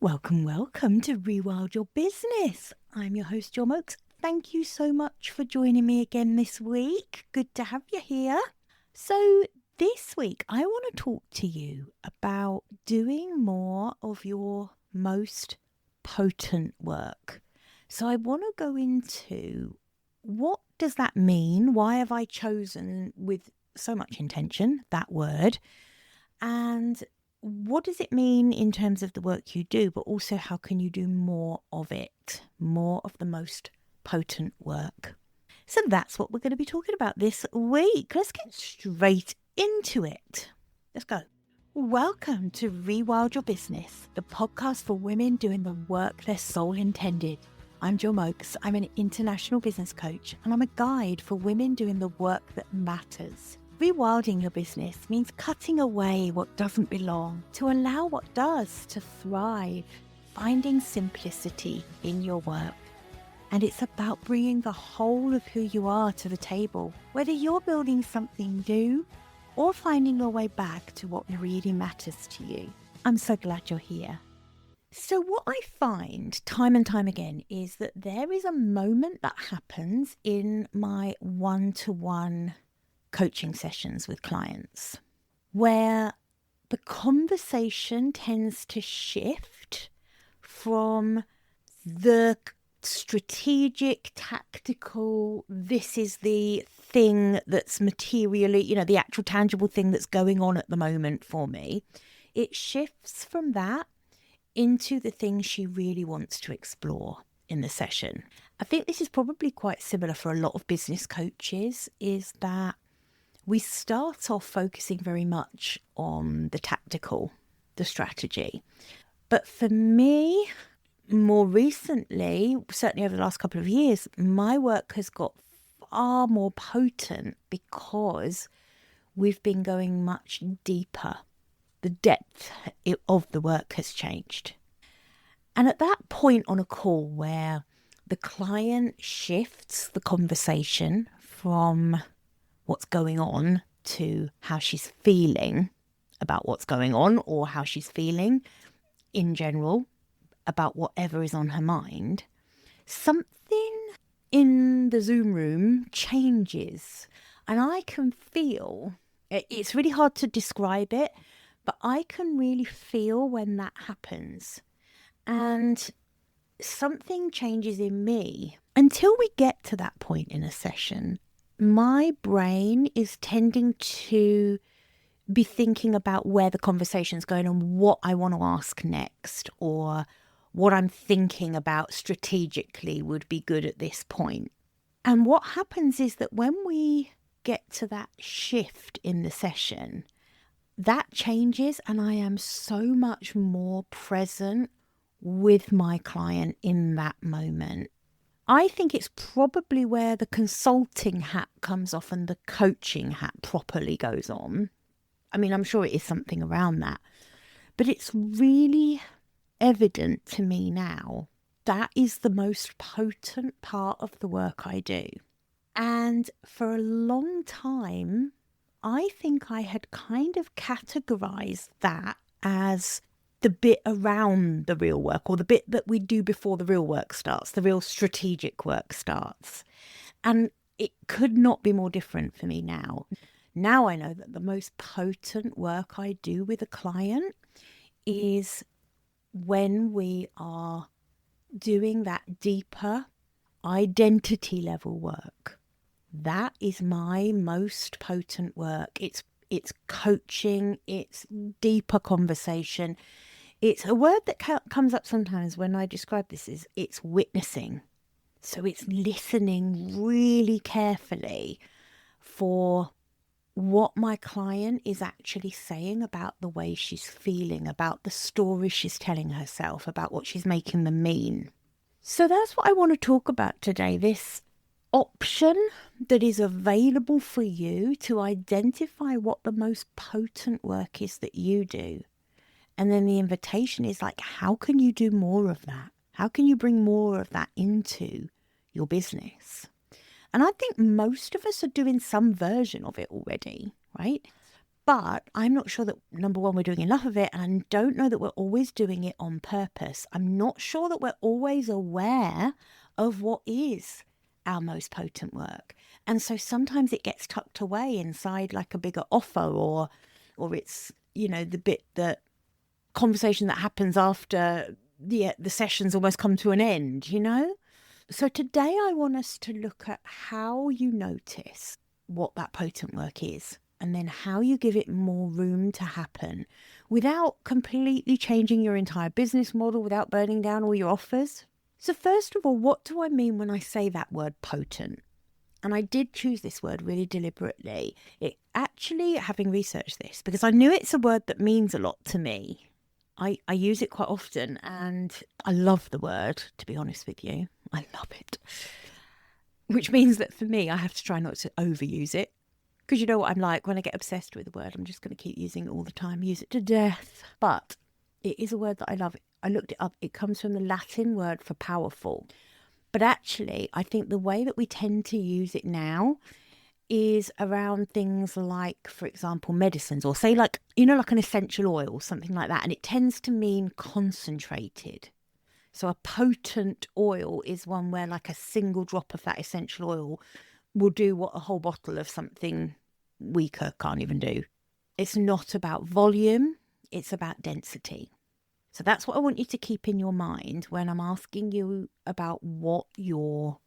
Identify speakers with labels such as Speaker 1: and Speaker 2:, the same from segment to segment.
Speaker 1: Welcome to Rewild Your Business. I'm your host, John Oakes. Thank you so much for joining me again this week. Good to have you here. So this week, I want to talk to you about doing more of your most potent work. So I want to go into what does that mean? Why have I chosen with so much intention that word? And what does it mean in terms of the work you do, but also how can you do more of it, more of the most potent work? So that's what we're going to be talking about this week. Let's get straight into it. Let's go. Welcome to Rewild Your Business, the podcast for women doing the work their soul intended. I'm Jo Mokes. I'm an international business coach, and I'm a guide for women doing the work that matters. Rewilding your business means cutting away what doesn't belong to allow what does to thrive, finding simplicity in your work. And it's about bringing the whole of who you are to the table, whether you're building something new or finding your way back to what really matters to you. I'm so glad you're here. So what I find time and time again is that there is a moment that happens in my one-to-one coaching sessions with clients where the conversation tends to shift from the strategic, tactical, this is the thing that's materially, the actual tangible thing that's going on at the moment for me. It shifts from that into the thing she really wants to explore in the session. I think this is probably quite similar for a lot of business coaches, is that we start off focusing very much on the tactical, the strategy. But for me, more recently, certainly over the last couple of years, my work has got far more potent because we've been going much deeper. The depth of the work has changed. And at that point on a call where the client shifts the conversation from what's going on to how she's feeling about what's going on, or how she's feeling in general about whatever is on her mind, something in the Zoom room changes. And I can feel, it's really hard to describe it, but I can really feel when that happens. And something changes in me. Until we get to that point in a session, my brain is tending to be thinking about where the conversation's going and what I want to ask next, or what I'm thinking about strategically would be good at this point. And what happens is that when we get to that shift in the session, that changes and I am so much more present with my client in that moment. I think it's probably where the consulting hat comes off and the coaching hat properly goes on. I mean, I'm sure it is something around that, but it's really evident to me now that is the most potent part of the work I do. And for a long time, I think I had kind of categorized that as the bit around the real work, or the bit that we do before the real work starts, the real strategic work starts. And it could not be more different for me now. Now I know that the most potent work I do with a client is when we are doing that deeper identity level work. That is my most potent work. It's coaching, it's deeper conversation. It's a word that comes up sometimes when I describe this is it's witnessing. So it's listening really carefully for what my client is actually saying about the way she's feeling, about the story she's telling herself, about what she's making them mean. So that's what I want to talk about today, this option that is available for you to identify what the most potent work is that you do. And then the invitation is like, how can you do more of that? How can you bring more of that into your business? And I think most of us are doing some version of it already, right? But I'm not sure that, number one, we're doing enough of it. And I don't know that we're always doing it on purpose. I'm not sure that we're always aware of what is our most potent work. And so sometimes it gets tucked away inside like a bigger offer, or it's, the bit that conversation that happens after the session's almost come to an end. So today I want us to look at how you notice what that potent work is, and then how you give it more room to happen without completely changing your entire business model, without burning down all your offers. So first of all, what do I mean when I say that word potent? And I did choose this word really deliberately. It actually, having researched this, because I knew it's a word that means a lot to me. I use it quite often, and I love the word, to be honest with you. I love it. Which means that for me, I have to try not to overuse it. Because you know what I'm like, when I get obsessed with a word, I'm just going to keep using it all the time, use it to death. But it is a word that I love. I looked it up. It comes from the Latin word for powerful. But actually, I think the way that we tend to use it now is around things like, for example, medicines, or say like an essential oil, something like that. And it tends to mean concentrated. So a potent oil is one where like a single drop of that essential oil will do what a whole bottle of something weaker can't even do. It's not about volume, it's about density. So that's what I want you to keep in your mind when I'm asking you about what your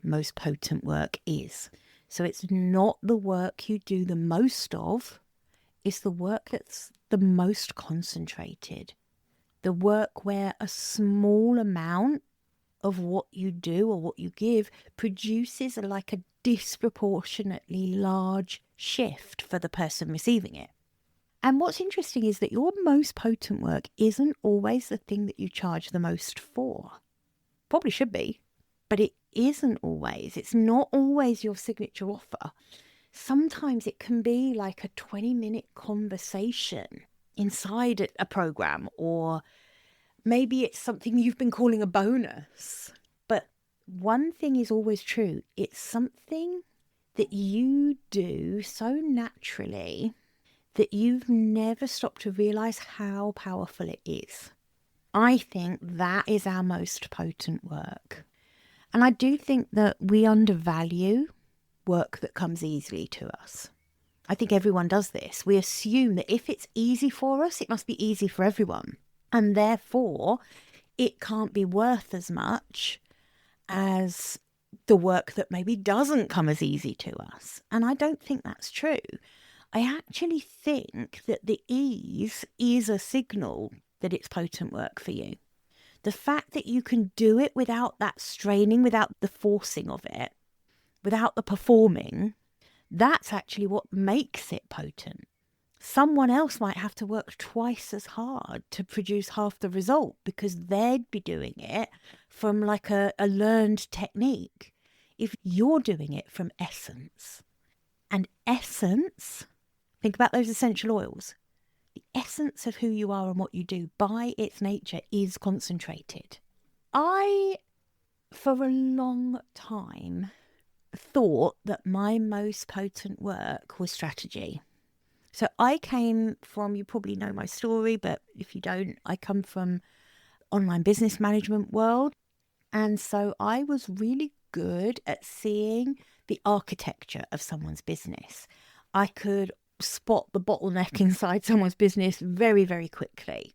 Speaker 1: most potent work is. So it's not the work you do the most of, it's the work that's the most concentrated. The work where a small amount of what you do or what you give produces like a disproportionately large shift for the person receiving it. And what's interesting is that your most potent work isn't always the thing that you charge the most for. Probably should be, but it isn't always. It's not always your signature offer. Sometimes it can be like a 20-minute conversation inside a program, or maybe it's something you've been calling a bonus. But one thing is always true. It's something that you do so naturally that you've never stopped to realize how powerful it is. I think that is our most potent work. And I do think that we undervalue work that comes easily to us. I think everyone does this. We assume that if it's easy for us, it must be easy for everyone. And therefore, it can't be worth as much as the work that maybe doesn't come as easy to us. And I don't think that's true. I actually think that the ease is a signal that it's potent work for you. The fact that you can do it without that straining, without the forcing of it, without the performing, that's actually what makes it potent. Someone else might have to work twice as hard to produce half the result because they'd be doing it from like a learned technique. If you're doing it from essence, and essence, think about those essential oils. The essence of who you are and what you do by its nature is concentrated. I, for a long time, thought that my most potent work was strategy. So I came from, you probably know my story, but if you don't, I come from online business management world. And so I was really good at seeing the architecture of someone's business. I could spot the bottleneck inside someone's business very, very quickly.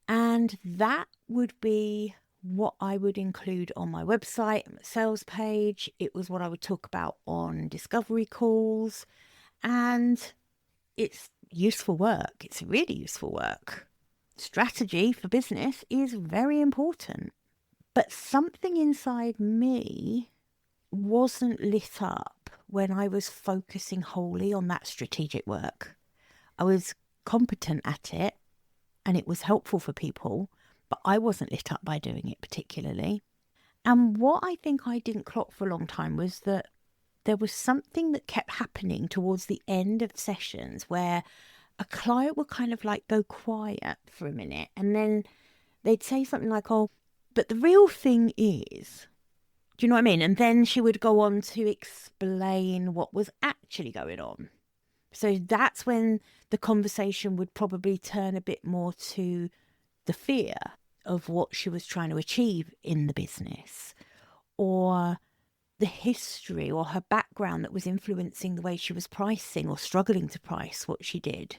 Speaker 1: And that would be what I would include on my website, my sales page. It was what I would talk about on discovery calls. And it's useful work. It's really useful work. Strategy for business is very important. But something inside me wasn't lit up when I was focusing wholly on that strategic work. I was competent at it and it was helpful for people, but I wasn't lit up by doing it particularly. And what I think I didn't clock for a long time was that there was something that kept happening towards the end of sessions where a client would kind of like go quiet for a minute and then they'd say something like, oh, but the real thing is, do you know what I mean? And then she would go on to explain what was actually going on. So that's when the conversation would probably turn a bit more to the fear of what she was trying to achieve in the business, or the history or her background that was influencing the way she was pricing or struggling to price what she did.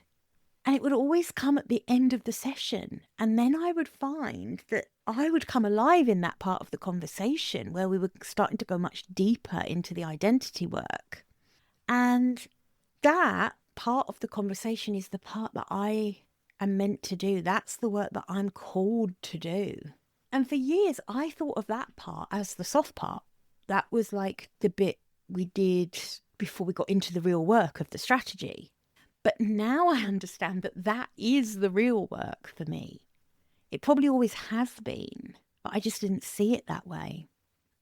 Speaker 1: And it would always come at the end of the session. And then I would find that I would come alive in that part of the conversation where we were starting to go much deeper into the identity work. And that part of the conversation is the part that I am meant to do. That's the work that I'm called to do. And for years, I thought of that part as the soft part. That was like the bit we did before we got into the real work of the strategy. But now I understand that that is the real work for me. It probably always has been, but I just didn't see it that way.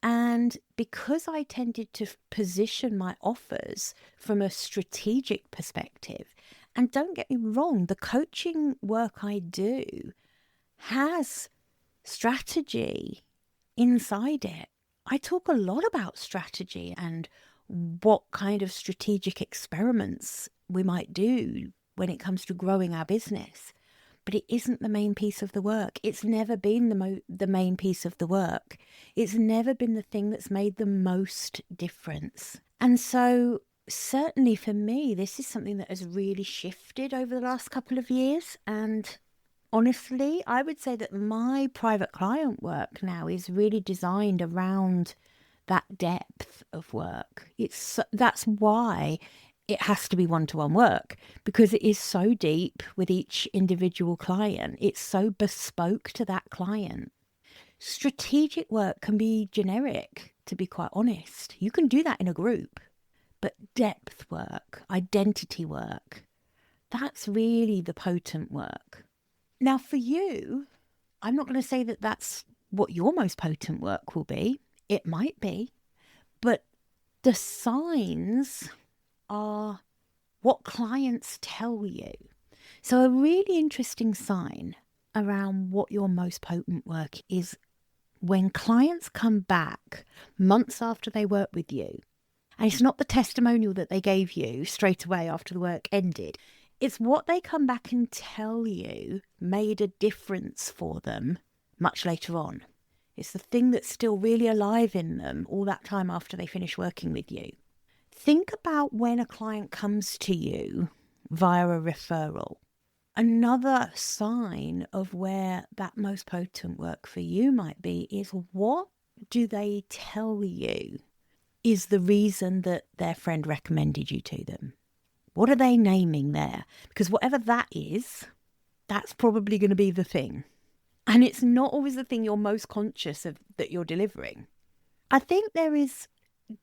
Speaker 1: And because I tended to position my offers from a strategic perspective, and don't get me wrong, the coaching work I do has strategy inside it. I talk a lot about strategy and what kind of strategic experiments we might do when it comes to growing our business. But it isn't the main piece of the work. It's never been the main piece of the work. It's never been the thing that's made the most difference. And so certainly for me, this is something that has really shifted over the last couple of years. And honestly, I would say that my private client work now is really designed around that depth of work. That's why it has to be one-to-one work, because it is so deep with each individual client. It's so bespoke to that client. Strategic work can be generic, to be quite honest. You can do that in a group, but depth work, identity work, that's really the potent work. Now, for you, I'm not going to say that that's what your most potent work will be. It might be, but the signs are what clients tell you. So a really interesting sign around what your most potent work is when clients come back months after they work with you. And it's not the testimonial that they gave you straight away after the work ended. It's what they come back and tell you made a difference for them much later on. It's the thing that's still really alive in them all that time after they finish working with you. Think about when a client comes to you via a referral. Another sign of where that most potent work for you might be is, what do they tell you is the reason that their friend recommended you to them? What are they naming there? Because whatever that is, that's probably going to be the thing. And it's not always the thing you're most conscious of that you're delivering. I think there is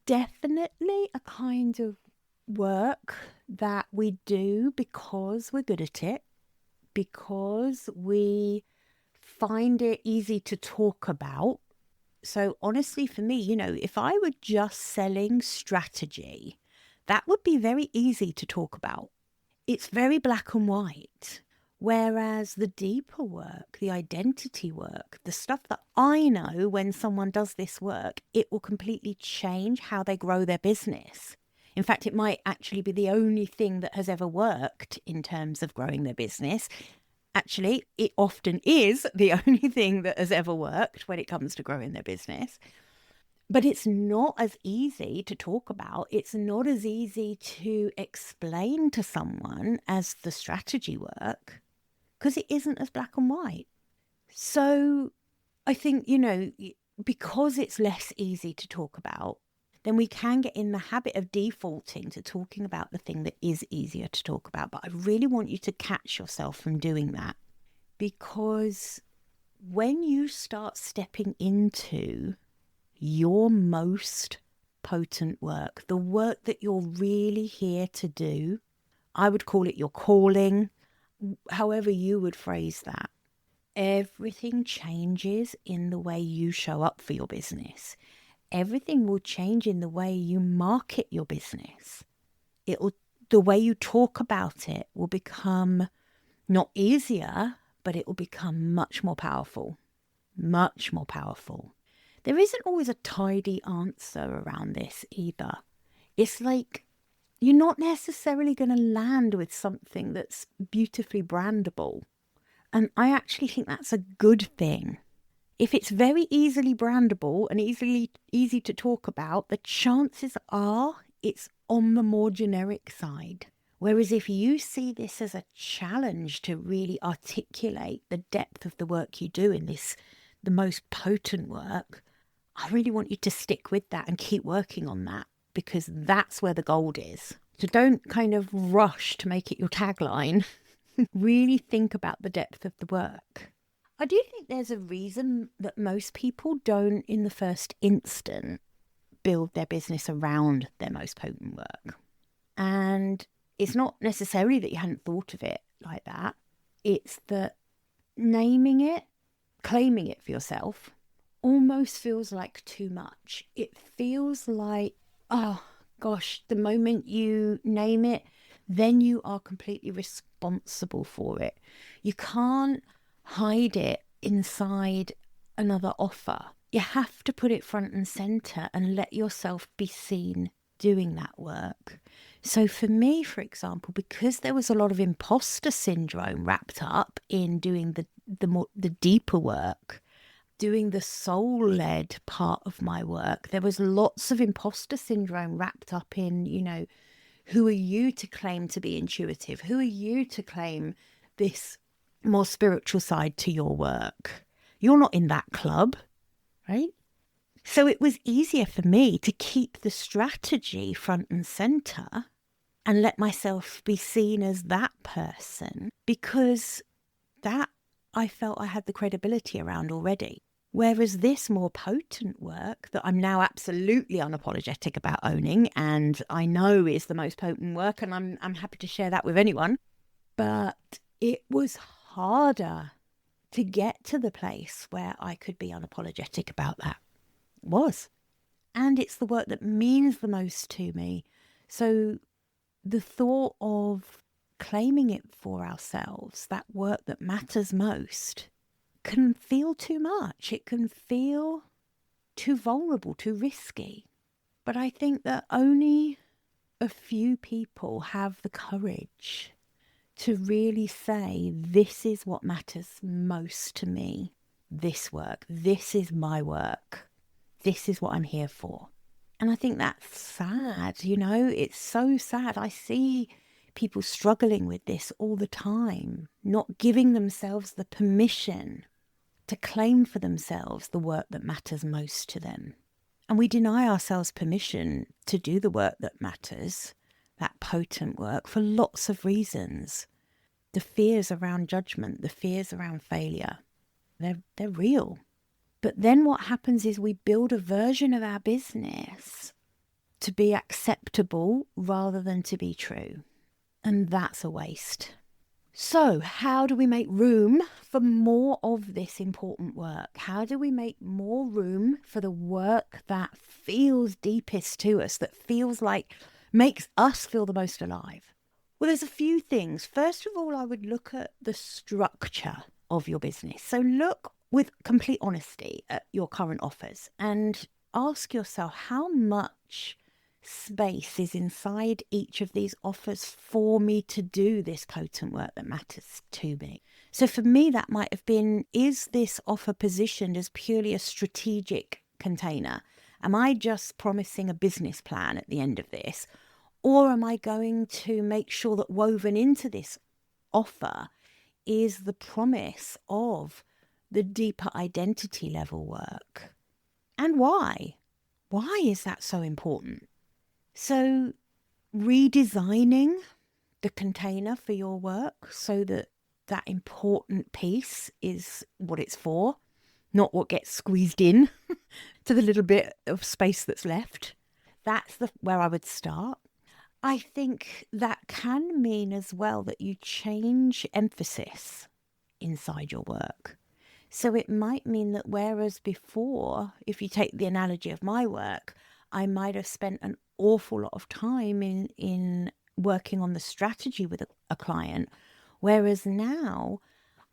Speaker 1: definitely a kind of work that we do because we're good at it, because we find it easy to talk about. So honestly, for me, if I were just selling strategy, that would be very easy to talk about. It's very black and white. Whereas the deeper work, the identity work, the stuff that I know when someone does this work, it will completely change how they grow their business. In fact, it might actually be the only thing that has ever worked in terms of growing their business. Actually, it often is the only thing that has ever worked when it comes to growing their business. But it's not as easy to talk about. It's not as easy to explain to someone as the strategy work, because it isn't as black and white. So I think, because it's less easy to talk about, then we can get in the habit of defaulting to talking about the thing that is easier to talk about. But I really want you to catch yourself from doing that, because when you start stepping into your most potent work, the work that you're really here to do, I would call it your calling, however you would phrase that, everything changes in the way you show up for your business. Everything will change in the way you market your business. The way you talk about it will become not easier, but it will become much more powerful. Much more powerful. There isn't always a tidy answer around this either. It's like you're not necessarily going to land with something that's beautifully brandable. And I actually think that's a good thing. If it's very easily brandable and easy to talk about, the chances are it's on the more generic side. Whereas if you see this as a challenge to really articulate the depth of the work you do in this, the most potent work, I really want you to stick with that and keep working on that, because that's where the gold is. So don't kind of rush to make it your tagline. Really think about the depth of the work. I do think there's a reason that most people don't, in the first instant, build their business around their most potent work. And it's not necessarily that you hadn't thought of it like that. It's that naming it, claiming it for yourself, almost feels like too much. It feels like, oh gosh, the moment you name it, then you are completely responsible for it. You can't hide it inside another offer. You have to put it front and center and let yourself be seen doing that work. So for me, for example, because there was a lot of imposter syndrome wrapped up in doing the deeper work, doing the soul-led part of my work, there was lots of imposter syndrome wrapped up in, who are you to claim to be intuitive? Who are you to claim this more spiritual side to your work? You're not in that club, right? So it was easier for me to keep the strategy front and center and let myself be seen as that person, because that I felt I had the credibility around already. Whereas this more potent work that I'm now absolutely unapologetic about owning, and I know is the most potent work, and I'm happy to share that with anyone, but it was harder to get to the place where I could be unapologetic about that. It was. And it's the work that means the most to me. So the thought of claiming it for ourselves, that work that matters most, can feel too much. It can feel too vulnerable, too risky. But I think that only a few people have the courage to really say, this is what matters most to me. This work, this is my work. This is what I'm here for. And I think that's sad, it's so sad. I see people struggling with this all the time, not giving themselves the permission to claim for themselves the work that matters most to them. And we deny ourselves permission to do the work that matters, that potent work, for lots of reasons. The fears around judgment, the fears around failure, they're real. But then what happens is we build a version of our business to be acceptable rather than to be true. And that's a waste. So how do we make room for more of this important work? How do we make more room for the work that feels deepest to us, that feels like makes us feel the most alive? Well, there's a few things. First of all, I would look at the structure of your business. So look with complete honesty at your current offers and ask yourself, how much space is inside each of these offers for me to do this potent work that matters to me? So for me, that might have been, is this offer positioned as purely a strategic container? Am I just promising a business plan at the end of this? Or am I going to make sure that woven into this offer is the promise of the deeper identity level work? And why? Why is that so important? So redesigning the container for your work so that that important piece is what it's for, not what gets squeezed in to the little bit of space that's left. That's where I would start. I think that can mean as well that you change emphasis inside your work. So it might mean that whereas before, if you take the analogy of my work, I might have spent an awful lot of time in working on the strategy with a client, whereas now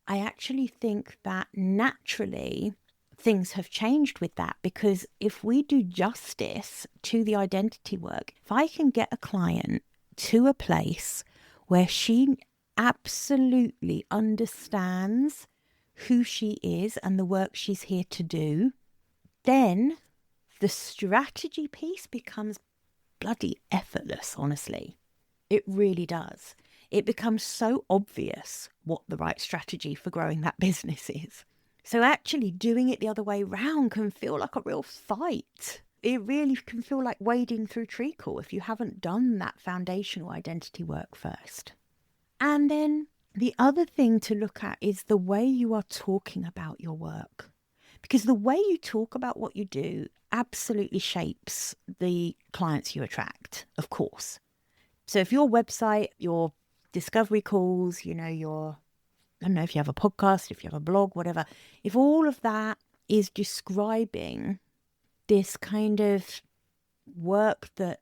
Speaker 1: I actually think that naturally things have changed with that, because if we do justice to the identity work, if I can get a client to a place where she absolutely understands who she is and the work she's here to do, then the strategy piece becomes bloody effortless, honestly. It really does. It becomes so obvious what the right strategy for growing that business is. So actually doing it the other way round can feel like a real fight. It really can feel like wading through treacle if you haven't done that foundational identity work first. And then the other thing to look at is the way you are talking about your work. Because the way you talk about what you do absolutely shapes the clients you attract, of course. So if your website, your discovery calls, I don't know if you have a podcast, if you have a blog, whatever, if all of that is describing this kind of work that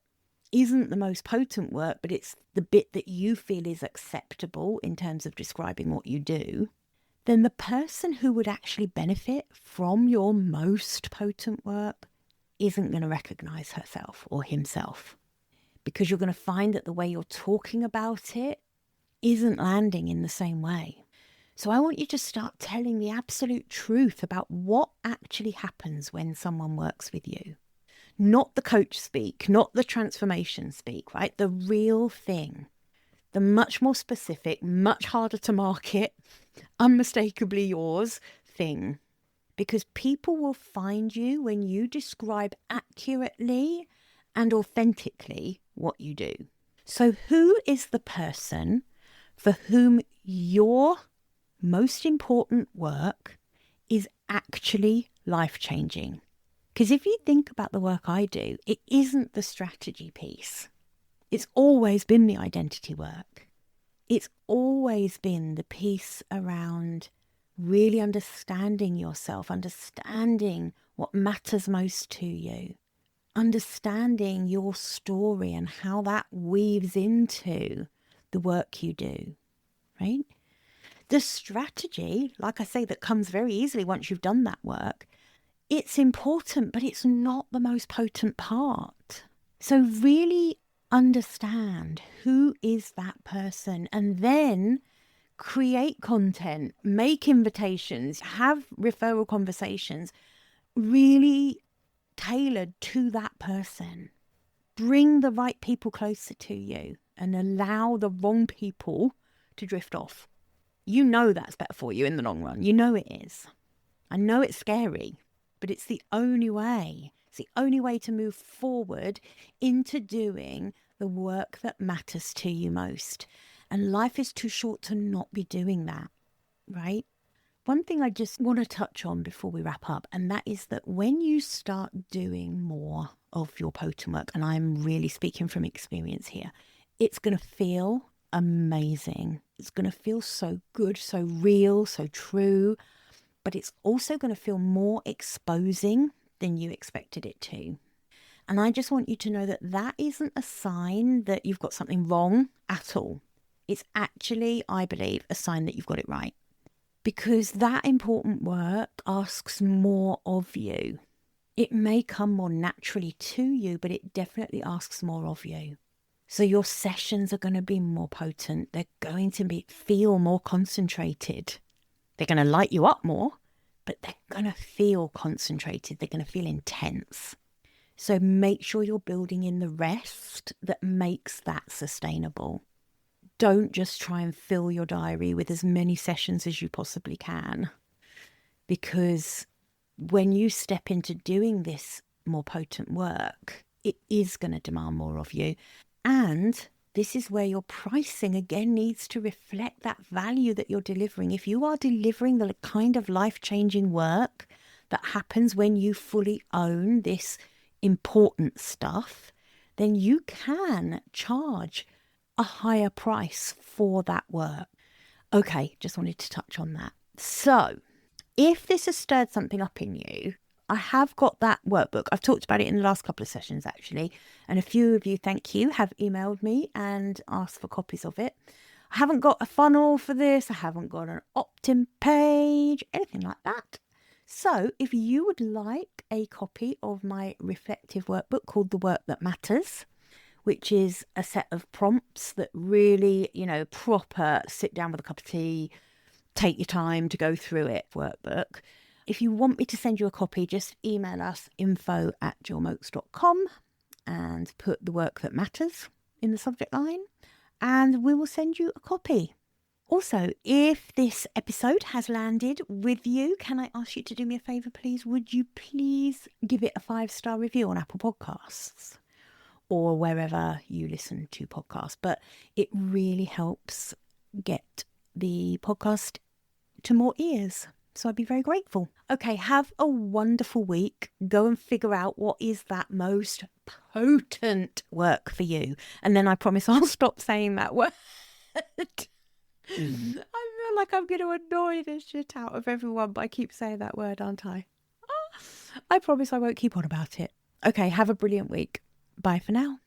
Speaker 1: isn't the most potent work, but it's the bit that you feel is acceptable in terms of describing what you do, then the person who would actually benefit from your most potent work isn't going to recognize herself or himself, because you're going to find that the way you're talking about it isn't landing in the same way. So I want you to start telling the absolute truth about what actually happens when someone works with you. Not the coach speak, not the transformation speak, right? The real thing. The much more specific, much harder to market, unmistakably yours thing. Because people will find you when you describe accurately and authentically what you do. So who is the person for whom your most important work is actually life-changing? Because if you think about the work I do, it isn't the strategy piece. It's always been the identity work. It's always been the piece around really understanding yourself, understanding what matters most to you, understanding your story and how that weaves into the work you do, right? The strategy, like I say, that comes very easily once you've done that work, it's important, but it's not the most potent part. So really understand who is that person, and then create content, make invitations, have referral conversations really tailored to that person. Bring the right people closer to you and allow the wrong people to drift off. You know that's better for you in the long run. You know it is. I know it's scary, but it's the only way. It's the only way to move forward into doing the work that matters to you most. And life is too short to not be doing that, right? One thing I just want to touch on before we wrap up, and that is that when you start doing more of your potent work, and I'm really speaking from experience here, it's going to feel amazing. It's going to feel so good, so real, so true, but it's also going to feel more exposing than you expected it to. And I just want you to know that that isn't a sign that you've got something wrong at all. It's actually, I believe, a sign that you've got it right. Because that important work asks more of you. It may come more naturally to you, but it definitely asks more of you. So your sessions are going to be more potent. They're going to feel more concentrated. They're going to light you up more, but they're going to feel concentrated. They're going to feel intense. So make sure you're building in the rest that makes that sustainable. Don't just try and fill your diary with as many sessions as you possibly can. Because when you step into doing this more potent work, it is going to demand more of you. And this is where your pricing again needs to reflect that value that you're delivering. If you are delivering the kind of life-changing work that happens when you fully own this important stuff, then you can charge a higher price for that work. Okay, just wanted to touch on that. So if this has stirred something up in you, I have got that workbook. I've talked about it in the last couple of sessions, actually. And a few of you, thank you, have emailed me and asked for copies of it. I haven't got a funnel for this. I haven't got an opt-in page, anything like that. So if you would like a copy of my reflective workbook called The Work That Matters, which is a set of prompts that really, proper sit down with a cup of tea, take your time to go through it workbook. If you want me to send you a copy, just email us info@jillmokes.com and put the work that matters in the subject line, and we will send you a copy. Also, if this episode has landed with you, can I ask you to do me a favour, please? Would you please give it a 5-star review on Apple Podcasts or wherever you listen to podcasts? But it really helps get the podcast to more ears. So I'd be very grateful. Okay, have a wonderful week. Go and figure out what is that most potent work for you. And then I promise I'll stop saying that word. I feel like I'm going to annoy the shit out of everyone, but I keep saying that word, aren't I? I promise I won't keep on about it. Okay, have a brilliant week. Bye for now.